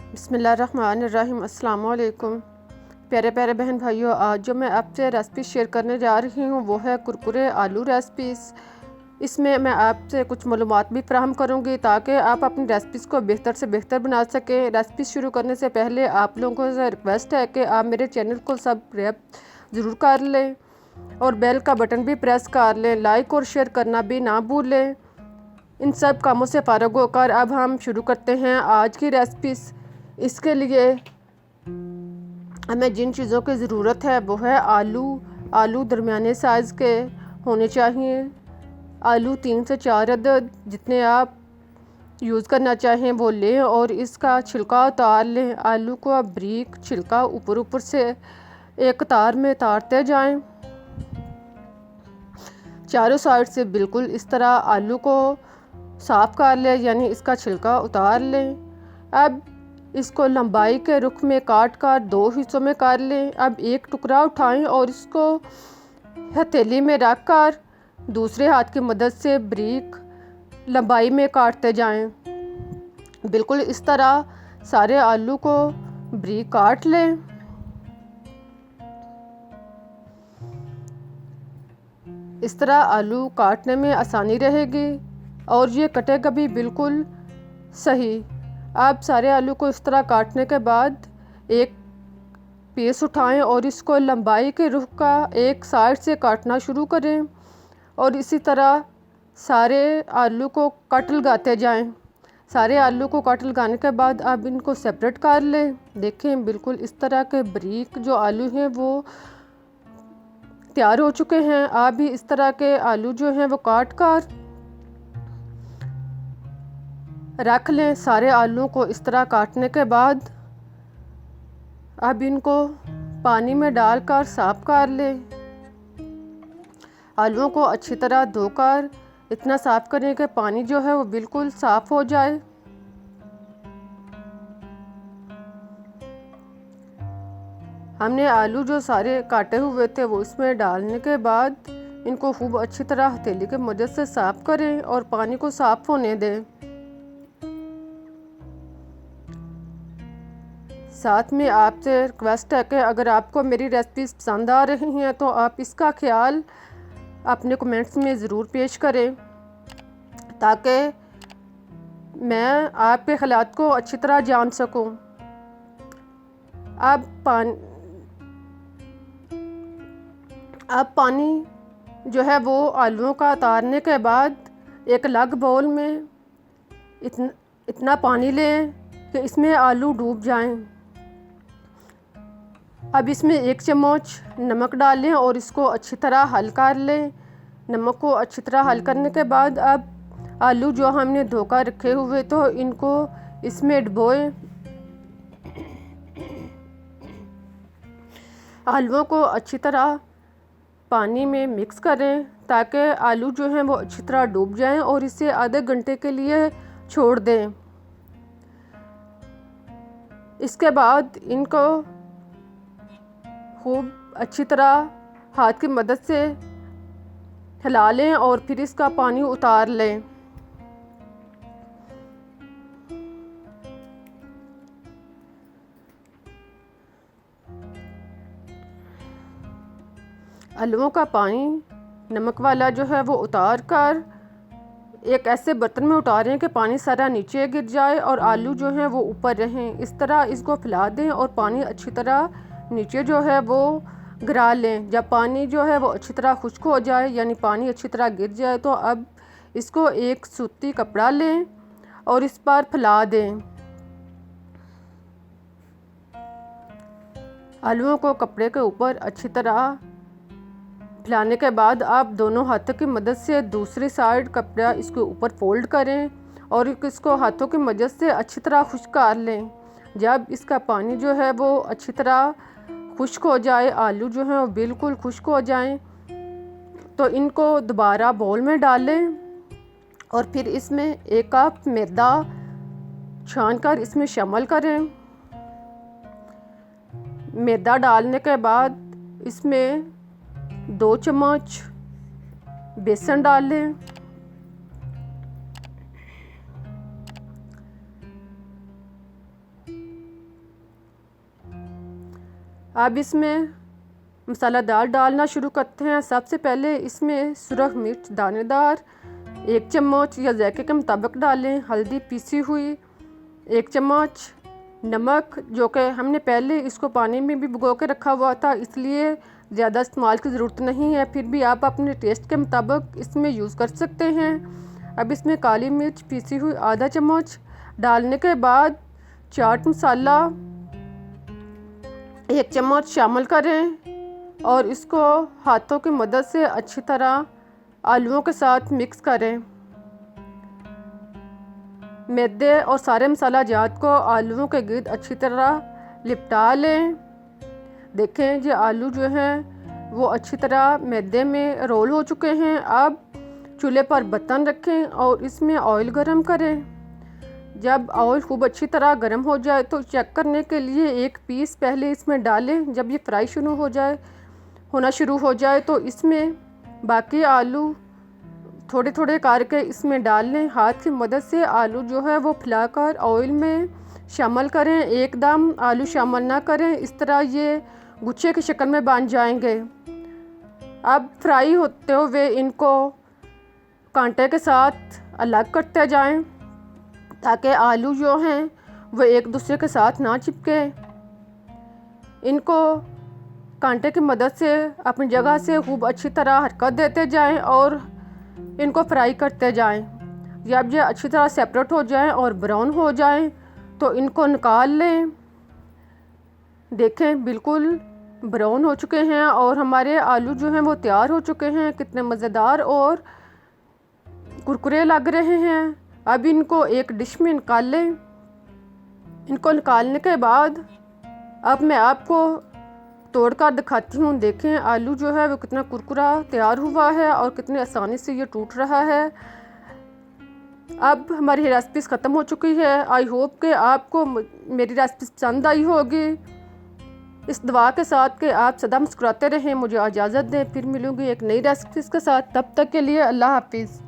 बिस्मिल्लाहिर्रहमानिर्रहीम। अस्सलाम वालेकुम। प्यारे प्यारे बहन भाइयों, आज जो मैं आपसे रेसिपी शेयर करने जा रही हूँ वो है कुरकुरे आलू रेसिपीज़। इसमें मैं आपसे कुछ मालूमात भी फ़राहम करूँगी ताकि आप अपनी रेसिपीज़ को बेहतर से बेहतर बना सकें। रेसिपी शुरू करने से पहले आप लोगों से रिक्वेस्ट है कि आप मेरे चैनल को सब्सक्राइब ज़रूर कर लें और बेल का बटन भी प्रेस कर लें। लाइक और शेयर करना भी ना भूलें। इन सब कामों से फ़ारिग होकर अब हम शुरू करते हैं आज की रेसिपीज़। इसके लिए हमें जिन चीज़ों की ज़रूरत है वो है आलू दरमियाने साइज़ के होने चाहिए। आलू 3 से 4 अदद जितने आप यूज़ करना चाहें वो लें और इसका छिलका उतार लें। आलू को आप बारीक छिलका ऊपर से एक तार में उतारते जाएं। चारों साइड से बिल्कुल इस तरह आलू को साफ़ कर लें, यानी इसका छिलका उतार लें। अब इसको लंबाई के रुख में काट कर 2 हिस्सों में कर लें। अब एक टुकड़ा उठाएं और इसको हथेली में रख कर दूसरे हाथ की मदद से बारीक लंबाई में काटते जाएं। बिल्कुल इस तरह सारे आलू को बारीक काट लें। इस तरह आलू काटने में आसानी रहेगी और ये कटेगा भी बिल्कुल सही। आप सारे आलू को इस तरह काटने के बाद एक पीस उठाएं और इसको लंबाई के रुख का एक साइड से काटना शुरू करें और इसी तरह सारे आलू को कट लगाते जाएं। सारे आलू को कट लगाने के बाद आप इनको सेपरेट कर लें। देखें बिल्कुल इस तरह के बारीक जो आलू हैं वो तैयार हो चुके हैं। आप भी इस तरह के आलू जो हैं वो काट कर रख लें। सारे आलू को इस तरह काटने के बाद अब इनको पानी में डालकर साफ़ कर लें। आलूओं को अच्छी तरह धोकर इतना साफ़ करें कि पानी जो है वो बिल्कुल साफ़ हो जाए। हमने आलू जो सारे काटे हुए थे वो इसमें डालने के बाद इनको खूब अच्छी तरह हथेली की मदद से साफ़ करें और पानी को साफ़ होने दें। साथ में आपसे रिक्वेस्ट है कि अगर आपको मेरी रेसिपीज़ पसंद आ रही हैं तो आप इसका ख्याल अपने कमेंट्स में ज़रूर पेश करें ताकि मैं आपके ख़यालात को अच्छी तरह जान सकूं। अब पानी जो है वो आलूओं का उतारने के बाद एक अलग बाउल में इतना पानी लें कि इसमें आलू डूब जाएं। अब इसमें 1 चम्मच नमक डालें और इसको अच्छी तरह हल कर लें। नमक को अच्छी तरह हल करने के बाद अब आलू जो हमने धोकर रखे हुए तो इनको इसमें डुबोएं। आलूओं को अच्छी तरह पानी में मिक्स करें ताकि आलू जो हैं वो अच्छी तरह डूब जाएं और इसे आधे घंटे के लिए छोड़ दें। इसके बाद इनको खूब अच्छी तरह हाथ की मदद से हिला लें और फिर इसका पानी उतार लें। आलूओं का पानी नमक वाला जो है वो उतार कर एक ऐसे बर्तन में उतारें कि पानी सारा नीचे गिर जाए और आलू जो हैं वो ऊपर रहें। इस तरह इसको फैला दें और पानी अच्छी तरह नीचे जो है वो गिरा लें। जब पानी जो है वो अच्छी तरह खुश्क हो जाए, यानी पानी अच्छी तरह गिर जाए, तो अब इसको एक सूती कपड़ा लें और इस पर फैला दें। आलूओं को कपड़े के ऊपर अच्छी तरह फैलाने के बाद आप दोनों हाथों की मदद से दूसरी साइड कपड़ा इसके ऊपर फोल्ड करें और इसको हाथों की मदद से अच्छी तरह खुश्क कर लें। जब इसका पानी जो है वो अच्छी तरह खुश्क हो जाए, आलू जो हैं वो बिल्कुल खुश्क हो जाएं, तो इनको दोबारा बाउल में डालें और फिर इसमें 1 कप मैदा छान कर इसमें शामिल करें। मैदा डालने के बाद इसमें 2 चम्मच बेसन डालें। अब इसमें मसालेदार डालना शुरू करते हैं। सबसे पहले इसमें सुरख मिर्च दानेदार 1 चम्मच या जायके के मुताबिक डालें। हल्दी पीसी हुई 1 चम्मच, नमक जो कि हमने पहले इसको पानी में भी भिगो के रखा हुआ था, इसलिए ज़्यादा इस्तेमाल की ज़रूरत नहीं है, फिर भी आप अपने टेस्ट के मुताबिक इसमें यूज़ कर सकते हैं। अब इसमें काली मिर्च पीसी हुई आधा चम्मच डालने के बाद चाट मसाला 1 चम्मच शामिल करें और इसको हाथों की मदद से अच्छी तरह आलूओं के साथ मिक्स करें। मैदे और सारे मसाला जात को आलूओं के गिर्द अच्छी तरह लिपटा लें। देखें ये आलू जो हैं वो अच्छी तरह मैदे में रोल हो चुके हैं। अब चूल्हे पर बर्तन रखें और इसमें ऑयल गरम करें। जब ऑयल खूब अच्छी तरह गरम हो जाए तो चेक करने के लिए एक पीस पहले इसमें डालें। जब ये फ्राई होना शुरू हो जाए तो इसमें बाकी आलू थोड़े थोड़े करके इसमें डाल लें। हाथ की मदद से आलू जो है वो फैलाकर ऑयल में शामिल करें, एकदम आलू शामिल ना करें, इस तरह ये गुच्छे की शक्ल में बन जाएंगे। अब फ्राई होते हुए इनको कांटे के साथ अलग करते जाएं ताकि आलू जो हैं वो एक दूसरे के साथ ना चिपके। इनको कांटे की मदद से अपनी जगह से खूब अच्छी तरह हरकत देते जाएं और इनको फ्राई करते जाएं। जब ये अच्छी तरह सेपरेट हो जाएं और ब्राउन हो जाएं तो इनको निकाल लें। देखें बिल्कुल ब्राउन हो चुके हैं और हमारे आलू जो हैं वो तैयार हो चुके हैं। कितने मज़ेदार और कुरकुरे लग रहे हैं। अब इनको एक डिश में निकाल लें। इनको निकालने के बाद अब मैं आपको तोड़कर दिखाती हूँ। देखें आलू जो है वो कितना कुरकुरा तैयार हुआ है और कितनी आसानी से ये टूट रहा है। अब हमारी रेसिपीज़ ख़त्म हो चुकी है। आई होप कि आपको मेरी रेसिपी पसंद आई होगी। इस दुआ के साथ कि आप सदा मुस्कुराते रहें। मुझे इजाज़त दें, फिर मिलूँगी एक नई रेसिपीज़ के साथ। तब तक के लिए अल्लाह हाफिज़।